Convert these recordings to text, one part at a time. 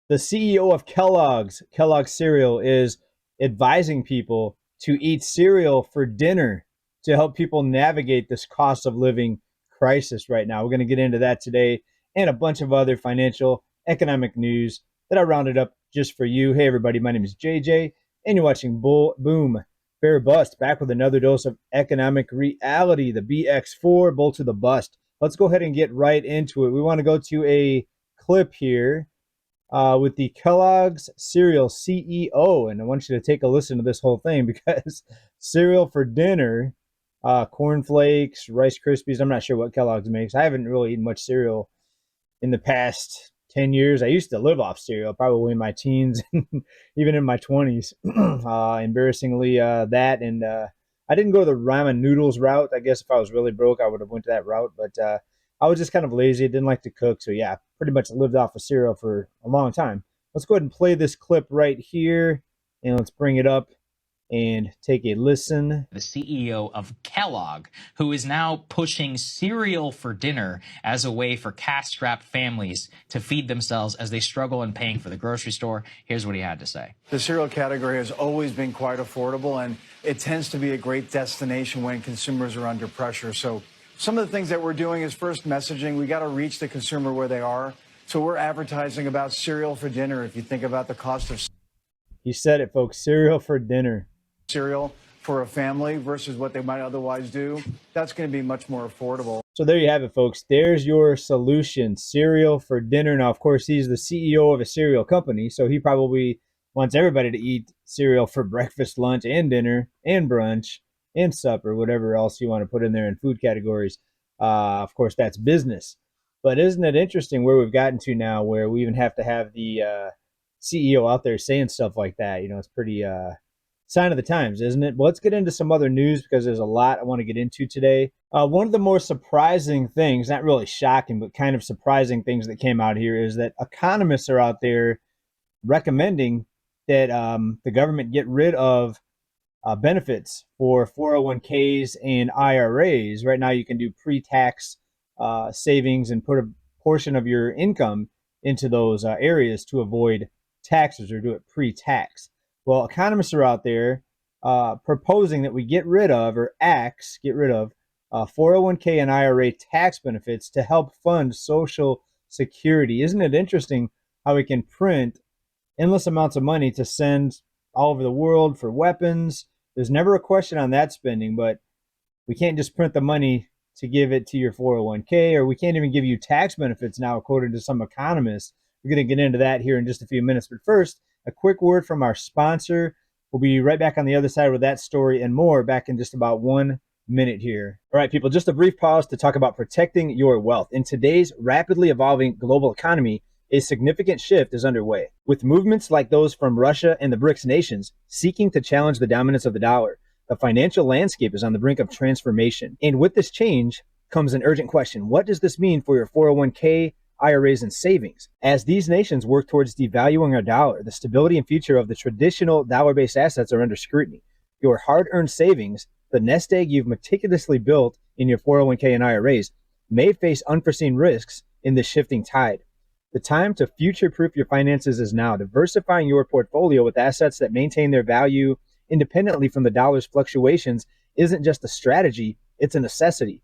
The CEO of Kelloggs cereal, is advising people to eat cereal for dinner to help people navigate this cost of living crisis right now. We're going to get into that today and a bunch of other financial economic news that I rounded up just for you. Hey, everybody, my name is JJ, and you're watching Bull Boom Bear Bust, back with another dose of economic reality, the BX4, Bull to the Bust. Let's go ahead and get right into it. We want to go to a clip here with the Kellogg's cereal CEO. And I want you to take a listen to this whole thing because cereal for dinner, cornflakes, Rice Krispies. I'm not sure what Kellogg's makes. I haven't really eaten much cereal in the past 10 years. I used to live off cereal, probably in my teens, even in my 20s. Embarrassingly, that. And I didn't go the ramen noodles route. I guess if I was really broke, I would have went to that route. But I was just kind of lazy. Didn't like to cook. So yeah, pretty much lived off of cereal for a long time. Let's go ahead and play this clip right here. And let's bring it up and take a listen. The CEO of Kellogg, who is now pushing cereal for dinner as a way for cash-strapped families to feed themselves as they struggle in paying for the grocery store. Here's what he had to say. The cereal category has always been quite affordable, and it tends to be a great destination when consumers are under pressure. So some of the things that we're doing is first messaging. We got to reach the consumer where they are. So we're advertising about cereal for dinner. If you think about the cost of He said it, folks, cereal for dinner. Cereal for a family versus what they might otherwise do, that's going to be much more affordable. So there you have it, folks. There's your solution, cereal for dinner. Now, of course, he's the CEO of a cereal company, so he probably wants everybody to eat cereal for breakfast, lunch, and dinner, and brunch, and supper, whatever else you want to put in there in food categories. Of course, that's business. But isn't it interesting where we've gotten to now, where we even have to have the CEO out there saying stuff like that? You know, it's pretty sign of the times, isn't it? Well, let's get into some other news because there's a lot I want to get into today. One of the more surprising things, not really shocking, but kind of surprising things that came out here is that economists are out there recommending that the government get rid of benefits for 401ks and IRAs. Right now, you can do pre-tax savings and put a portion of your income into those areas to avoid taxes or do it pre-tax. Well, economists are out there proposing that we get rid of, or get rid of 401k and IRA tax benefits to help fund Social Security. Isn't it interesting how we can print endless amounts of money to send all over the world for weapons? There's never a question on that spending, but we can't just print the money to give it to your 401k, or we can't even give you tax benefits now, according to some economists. We're going to get into that here in just a few minutes. But first, a quick word from our sponsor. We'll be right back on the other side with that story and more back in just about 1 minute here. All right, people, just a brief pause to talk about protecting your wealth. In today's rapidly evolving global economy, a significant shift is underway, with movements like those from Russia and the BRICS nations seeking to challenge the dominance of the dollar. The financial landscape is on the brink of transformation. And with this change comes an urgent question. What does this mean for your 401k, IRAs, and savings? As these nations work towards devaluing our dollar, the stability and future of the traditional dollar-based assets are under scrutiny. Your hard-earned savings, the nest egg you've meticulously built in your 401k and IRAs, may face unforeseen risks in this shifting tide. The time to future-proof your finances is now. Diversifying your portfolio with assets that maintain their value independently from the dollar's fluctuations isn't just a strategy, it's a necessity.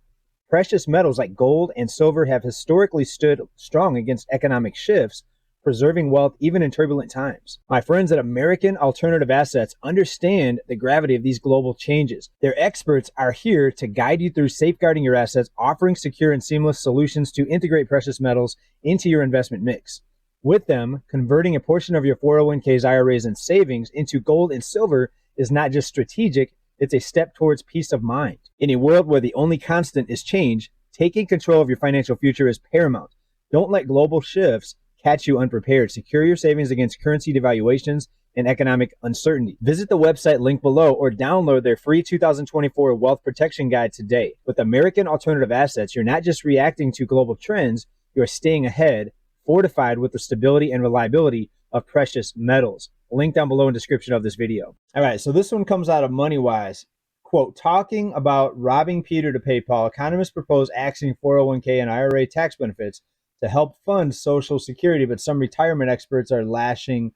Precious metals like gold and silver have historically stood strong against economic shifts, preserving wealth even in turbulent times. My friends at American Alternative Assets understand the gravity of these global changes. Their experts are here to guide you through safeguarding your assets, offering secure and seamless solutions to integrate precious metals into your investment mix. With them, converting a portion of your 401ks, IRAs, and savings into gold and silver is not just strategic, it's a step towards peace of mind. In a world where the only constant is change, taking control of your financial future is paramount. Don't let global shifts catch you unprepared. Secure your savings against currency devaluations and economic uncertainty. Visit the website linked below or download their free 2024 Wealth Protection Guide today. With American Alternative Assets, you're not just reacting to global trends, you're staying ahead, fortified with the stability and reliability of precious metals. Link down below in the description of this video. All right, so this one comes out of MoneyWise. Quote, talking about robbing Peter to pay Paul, economists propose axing 401k and IRA tax benefits to help fund Social Security, but some retirement experts are lashing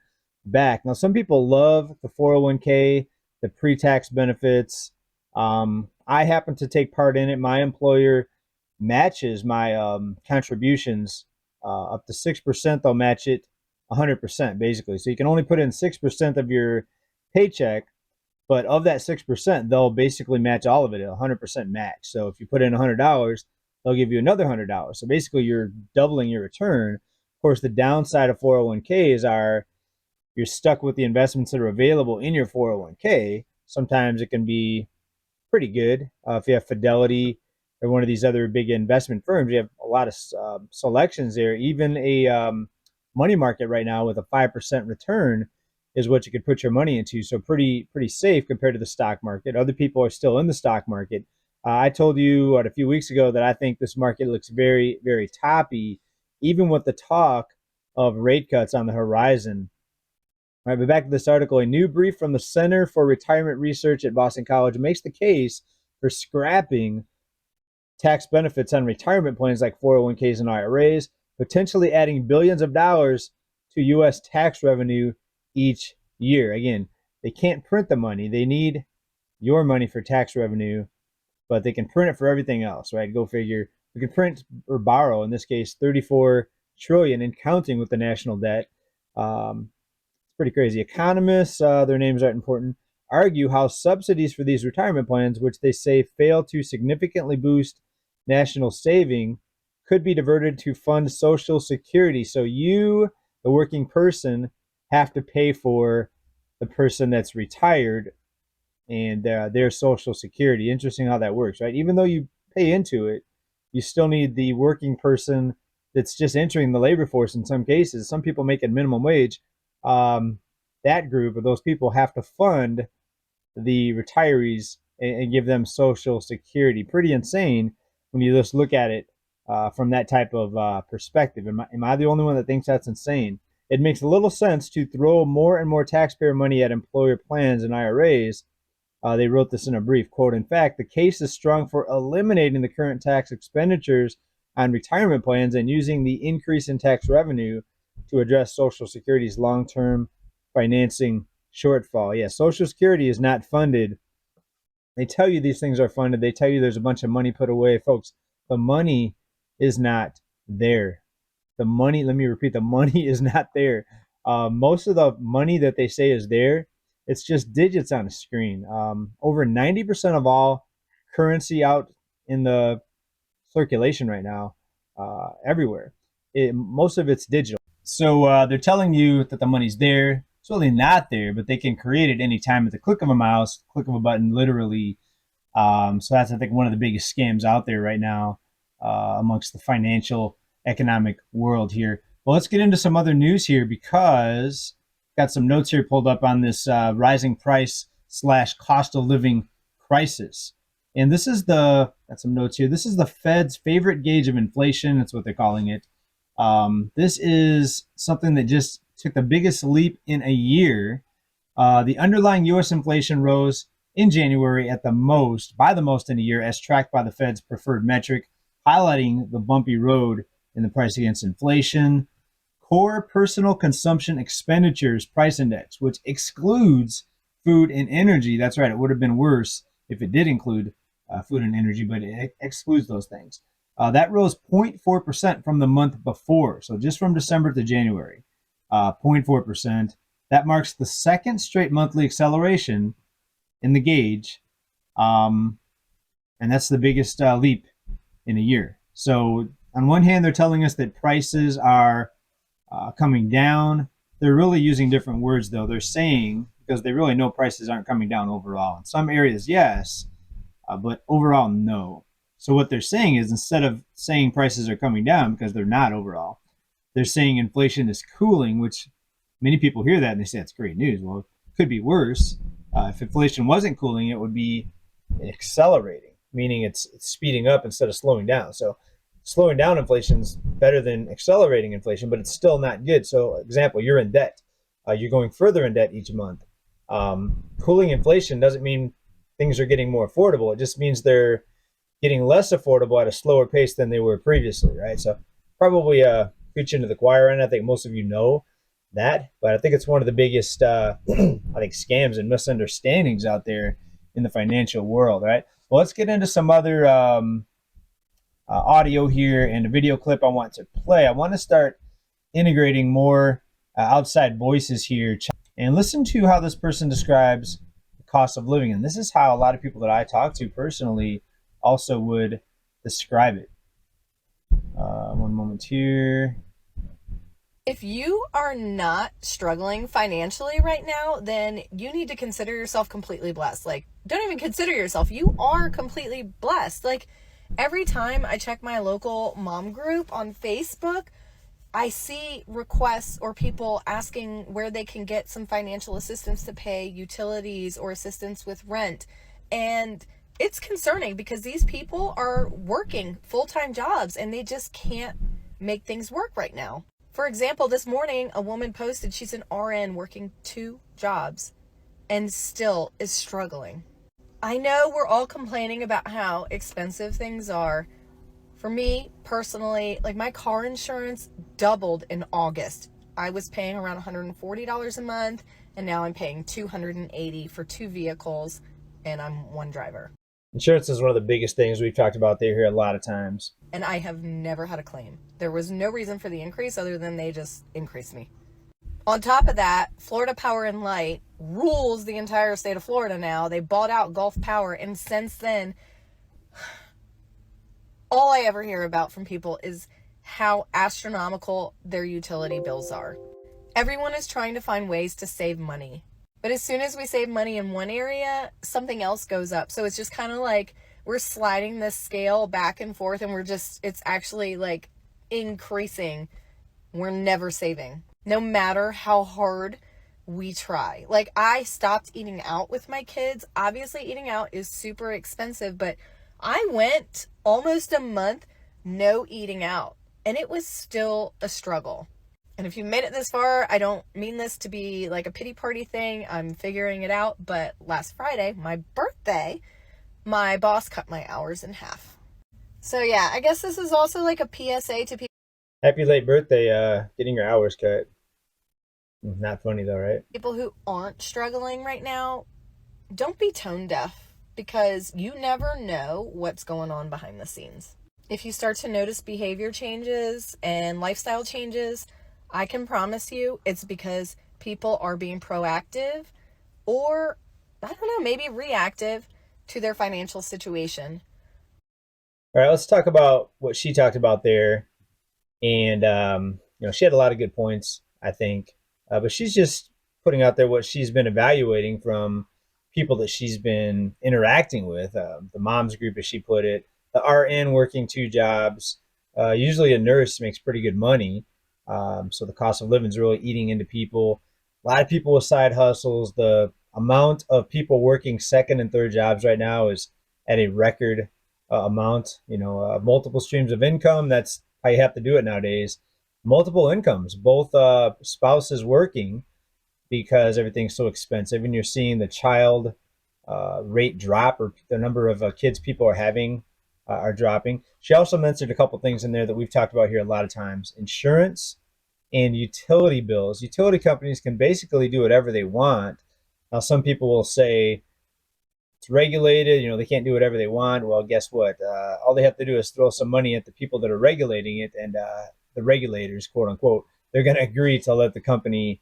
back. Now, some people love the 401k, the pre-tax benefits. I happen to take part in it. My employer matches my contributions up to 6%. They'll match it 100%, basically. So you can only put in 6% of your paycheck, but of that 6%, they'll basically match all of it, 100% match. So if you put in $100, they'll give you another $100. So basically, you're doubling your return. Of course, the downside of 401ks are you're stuck with the investments that are available in your 401k. Sometimes it can be pretty good. If you have Fidelity or one of these other big investment firms, you have a lot of selections there. Even a money market right now with a 5% return is what you could put your money into. So pretty safe compared to the stock market. Other people are still in the stock market. I told you a few weeks ago that I think this market looks very, very toppy, even with the talk of rate cuts on the horizon. All right, but back to this article. A new brief from the Center for Retirement Research at Boston College makes the case for scrapping tax benefits on retirement plans like 401ks and IRAs, potentially adding billions of dollars to U.S. tax revenue each year. Again, they can't print the money. They need your money for tax revenue, but they can print it for everything else, right? Go figure. We can print or borrow, in this case, 34 trillion and counting with the national debt. Pretty crazy. Economists, their names aren't important, argue how subsidies for these retirement plans, which they say fail to significantly boost national saving, could be diverted to fund Social Security. So you, the working person, have to pay for the person that's retired and their Social Security. Interesting how that works, right? Even though you pay into it, you still need the working person that's just entering the labor force in some cases. Some people make it minimum wage. That group of those people have to fund the retirees and give them Social Security. Pretty insane when you just look at it from that type of perspective. Am I the only one that thinks that's insane? It makes a little sense to throw more and more taxpayer money at employer plans and IRAs. They wrote this in a brief quote. In fact, the case is strong for eliminating the current tax expenditures on retirement plans and using the increase in tax revenue to address Social Security's long-term financing shortfall. Yeah, Social Security is not funded. They tell you these things are funded. They tell you there's a bunch of money put away. Folks, the money is not there. The money, let me repeat, the money is not there. Most of the money that they say is there, it's just digits on a screen. Over 90% of all currency out in the circulation right now, everywhere, most of it's digital. So they're telling you that the money's there. It's really not there, but they can create it anytime at the click of a mouse, click of a button, literally. So that's, I think, one of the biggest scams out there right now amongst the financial economic world here. Well, let's get into some other news here because got some notes here pulled up on this rising price / cost of living crisis. And this is got some notes here. This is the Fed's favorite gauge of inflation. That's what they're calling it. This is something that just took the biggest leap in a year. The underlying U.S. inflation rose in January by the most in a year, as tracked by the Fed's preferred metric, highlighting the bumpy road in the price against inflation. Core personal consumption expenditures price index, which excludes food and energy. That's right. It would have been worse if it did include food and energy, but it excludes those things. That rose 0.4% from the month before. So just from December to January, 0.4%. That marks the second straight monthly acceleration in the gauge. And that's the biggest leap in a year. So on one hand, they're telling us that prices are coming down. They're really using different words, though. They're saying, because they really know prices aren't coming down overall. In some areas, yes, but overall, no. So what they're saying is, instead of saying prices are coming down, because they're not overall, they're saying inflation is cooling, which many people hear that and they say that's great news. Well, it could be worse. If inflation wasn't cooling, it would be accelerating, meaning it's speeding up instead of slowing down. So slowing down inflation is better than accelerating inflation, but it's still not good. So example, you're in debt. You're going further in debt each month. Cooling inflation doesn't mean things are getting more affordable. It just means they're getting less affordable at a slower pace than they were previously, right? So probably preaching to the choir, and I think most of you know that, but I think it's one of the biggest, I think, scams and misunderstandings out there in the financial world, right? Well, let's get into some other audio here and a video clip I want to play. I want to start integrating more outside voices here and listen to how this person describes the cost of living. And this is how a lot of people that I talk to personally also would describe it. One moment here. If you are not struggling financially right now, then you need to consider yourself completely blessed. Like, don't even consider yourself. You are completely blessed. Like, every time I check my local mom group on Facebook, I see requests or people asking where they can get some financial assistance to pay utilities or assistance with rent. And it's concerning because these people are working full-time jobs and they just can't make things work right now. For example, this morning, a woman posted she's an RN working 2 jobs and still is struggling. I know we're all complaining about how expensive things are. For me, personally, like my car insurance doubled in August. I was paying around $140 a month, and now I'm paying $280 for 2 vehicles, and I'm one driver. Insurance is one of the biggest things we've talked about there here a lot of times. And I have never had a claim. There was no reason for the increase other than they just increased me. On top of that, Florida Power and Light rules the entire state of Florida now. They bought out Gulf Power, and since then, all I ever hear about from people is how astronomical their utility bills are. Everyone is trying to find ways to save money. But as soon as we save money in one area, something else goes up. So it's just kind of like we're sliding this scale back and forth, and it's actually like increasing. We're never saving, no matter how hard we try. Like, I stopped eating out with my kids. Obviously, eating out is super expensive, but I went almost a month no eating out, and it was still a struggle. And if you made it this far, I don't mean this to be like a pity party thing. I'm figuring it out. But last Friday, my birthday, my boss cut my hours in half. So yeah, I guess this is also like a PSA to people. Happy late birthday, getting your hours cut. Not funny though, right? People who aren't struggling right now, don't be tone deaf, because you never know what's going on behind the scenes. If you start to notice behavior changes and lifestyle changes, I can promise you it's because people are being proactive or, I don't know, maybe reactive to their financial situation. All right, let's talk about what she talked about there. And, she had a lot of good points, I think. But she's just putting out there what she's been evaluating from people that she's been interacting with. The moms group, as she put it, the RN working 2 jobs. Usually a nurse makes pretty good money. So the cost of living is really eating into people. A lot of people with side hustles. The amount of people working 2nd and 3rd jobs right now is at a record amount. Multiple streams of income. That's how you have to do it nowadays. Multiple incomes, both spouses working, because everything's so expensive, and you're seeing the child rate drop, or the number of kids people are having are dropping. She also mentioned a couple things in there that we've talked about here a lot of times: insurance and utility bills. Utility companies can basically do whatever they want. Now, some people will say it's regulated, they can't do whatever they want. Well, guess what? All they have to do is throw some money at the people that are regulating it, and the regulators, quote unquote, they're going to agree to let the company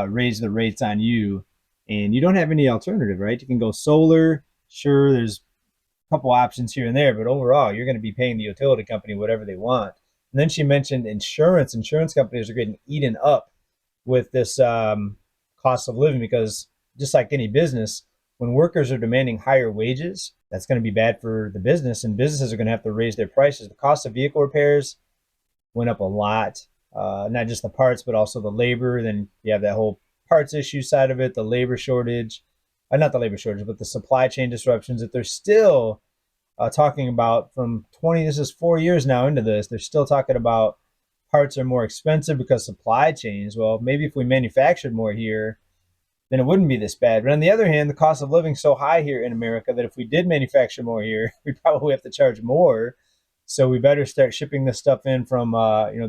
raise the rates on you. And you don't have any alternative, right? You can go solar. Sure, there's a couple options here and there, but overall, you're going to be paying the utility company whatever they want. And then she mentioned insurance. Insurance companies are getting eaten up with this cost of living, because just like any business, when workers are demanding higher wages, that's going to be bad for the business, and businesses are going to have to raise their prices. The cost of vehicle repairs went up a lot, not just the parts, but also the labor. Then you have that whole parts issue side of it, the labor shortage, not the labor shortage, but the supply chain disruptions that they're still talking about this is 4 years now into this. They're still talking about parts are more expensive because supply chains. Well, maybe if we manufactured more here, then it wouldn't be this bad. But on the other hand, the cost of living is so high here in America that if we did manufacture more here, we'd probably have to charge more. So we better start shipping this stuff in from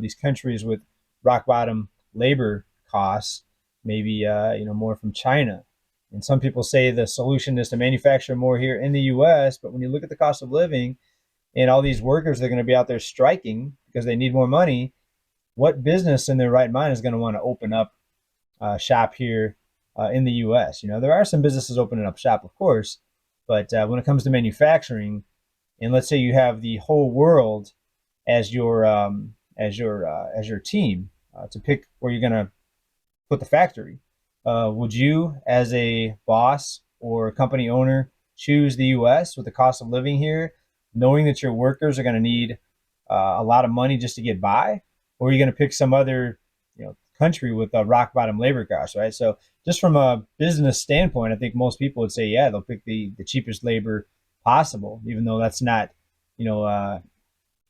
these countries with rock bottom labor costs, maybe more from China. And some people say the solution is to manufacture more here in the US, but when you look at the cost of living and all these workers that are going to be out there striking because they need more money, what business in their right mind is going to want to open up shop here in the US? There are some businesses opening up shop, of course, but when it comes to manufacturing, and let's say you have the whole world as your team to pick where you're going to put the factory, would you, as a boss or company owner, choose the U.S. with the cost of living here, knowing that your workers are going to need a lot of money just to get by, or are you going to pick some other country with a rock bottom labor cost, right? So just from a business standpoint, I think most people would say, yeah, they'll pick the cheapest labor possible, even though that's not, a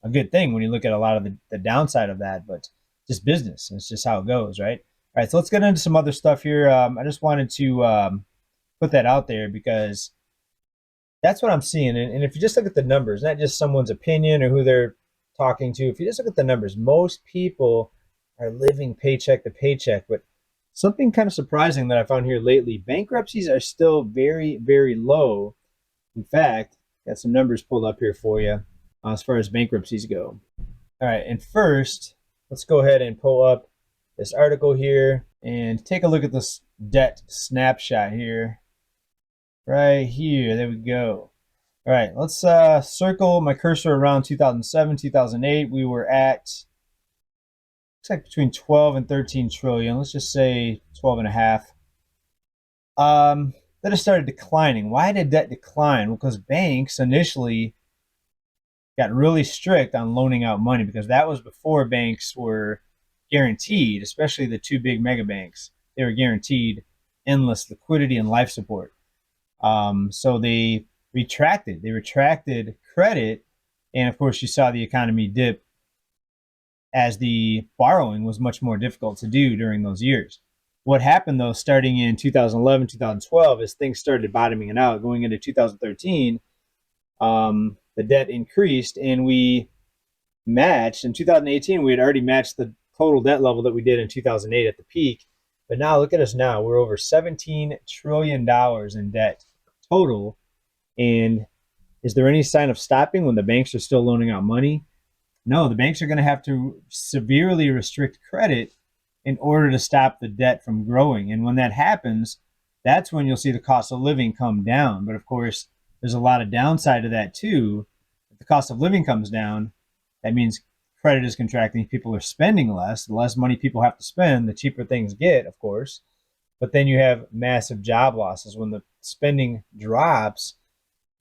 good thing when you look at a lot of the downside of that, but just business. And it's just how it goes, right? All right, so let's get into some other stuff here. I just wanted to put that out there because that's what I'm seeing. And if you just look at the numbers, not just someone's opinion or who they're talking to, if you just look at the numbers, most people are living paycheck to paycheck. But something kind of surprising that I found here lately, bankruptcies are still very, very low. In fact, got some numbers pulled up here for you as far as bankruptcies go. All right, and first, let's go ahead and pull up this article here and take a look at this debt snapshot here. Right here, there we go. All right, let's circle my cursor around 2007, 2008. We were at, looks like between 12 and 13 trillion. Let's just say 12 and a half. Then it started declining. Why did debt decline? Well, because banks initially got really strict on loaning out money, because that was before banks were guaranteed, especially the two big mega banks. They were guaranteed endless liquidity and life support. So they retracted credit. And of course, you saw the economy dip as the borrowing was much more difficult to do during those years. What happened though, starting in 2011, 2012, is things started bottoming out. Going into 2013, the debt increased, and we matched. In 2018, we had already matched the total debt level that we did in 2008 at the peak. But now look at us now. We're over $17 trillion in debt total. And is there any sign of stopping when the banks are still loaning out money? No, the banks are going to have to severely restrict credit in order to stop the debt from growing. And when that happens, that's when you'll see the cost of living come down. But of course, there's a lot of downside to that too. If the cost of living comes down, that means credit is contracting. People are spending less. The less money people have to spend, the cheaper things get, of course. But then you have massive job losses. When the spending drops,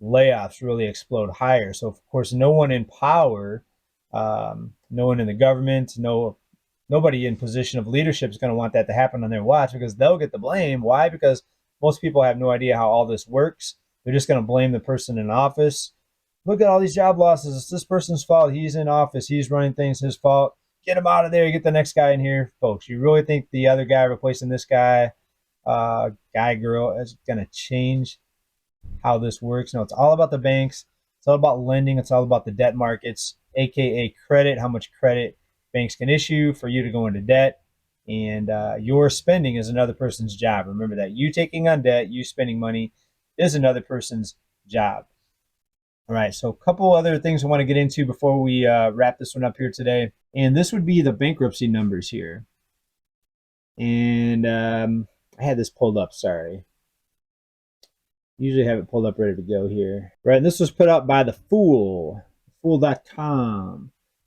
layoffs really explode higher. So of course, no one in power, no one in the government, nobody in position of leadership is going to want that to happen on their watch, because they'll get the blame. Why? Because most people have no idea how all this works. They're just going to blame the person in office. Look at all these job losses. It's this person's fault. He's in office. He's running things. His fault. Get him out of there. Get the next guy in here. Folks, you really think the other guy replacing this guy, girl, is going to change how this works? No, it's all about the banks. It's all about lending. It's all about the debt markets, aka credit, how much credit banks can issue for you to go into debt. And your spending is another person's job. Remember that. You taking on debt, you spending money is another person's job. All right, so a couple other things I want to get into before we wrap this one up here today. And this would be the bankruptcy numbers here. And I had this pulled up, sorry. Usually have it pulled up ready to go here. Right, and this was put out by the Fool.com.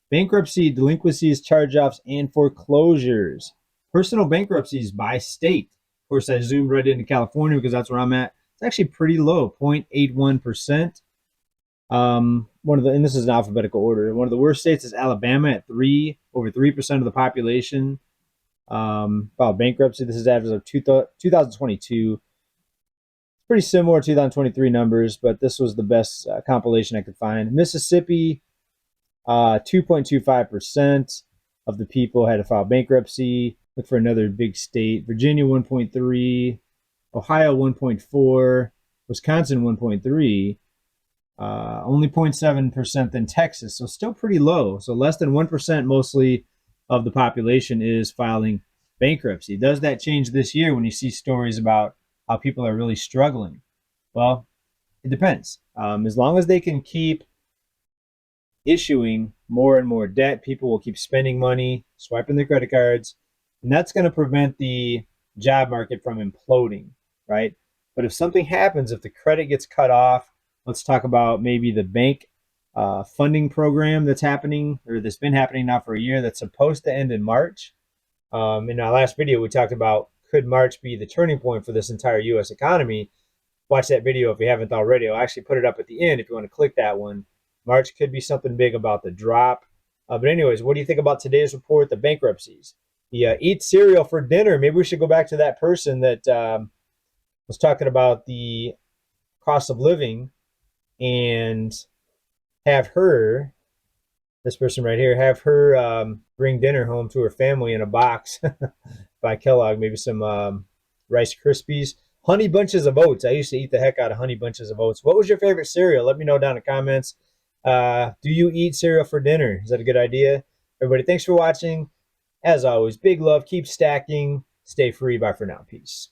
Bankruptcy, delinquencies, charge-offs, and foreclosures. Personal bankruptcies by state. Of course, I zoomed right into California because that's where I'm at. It's actually pretty low, 0.81%. And this is in alphabetical order. One of the worst states is Alabama at over 3% of the population filed bankruptcy. This is as of 2022. It's pretty similar to 2023 numbers, but this was the best compilation I could find. Mississippi, 2.25% of the people had to file bankruptcy. Look for another big state. Virginia, 1.3. Ohio, 1.4. Wisconsin, 1.3. only 0.7% in Texas, so still pretty low. So less than 1% mostly of the population is filing bankruptcy. Does that change this year when you see stories about how people are really struggling? Well, it depends. As long as they can keep issuing more and more debt, people will keep spending money, swiping their credit cards, and that's going to prevent the job market from imploding, right? But if something happens, if the credit gets cut off, let's talk about maybe the bank funding program that's happening, or that's been happening now for a year, that's supposed to end in March. In our last video, we talked about, could March be the turning point for this entire U.S. economy? Watch that video if you haven't already. I'll actually put it up at the end if you want to click that one. March could be something big about the drop. But anyways, what do you think about today's report, the bankruptcies? Eat cereal for dinner. Maybe we should go back to that person that was talking about the cost of living and have her, this person right here, have her bring dinner home to her family in a box by Kellogg, maybe some Rice Krispies. Honey Bunches of Oats. I used to eat the heck out of Honey Bunches of Oats. What was your favorite cereal? Let me know down in the comments. Do you eat cereal for dinner? Is that a good idea? Everybody, thanks for watching. As always, big love. Keep stacking. Stay free. Bye for now. Peace.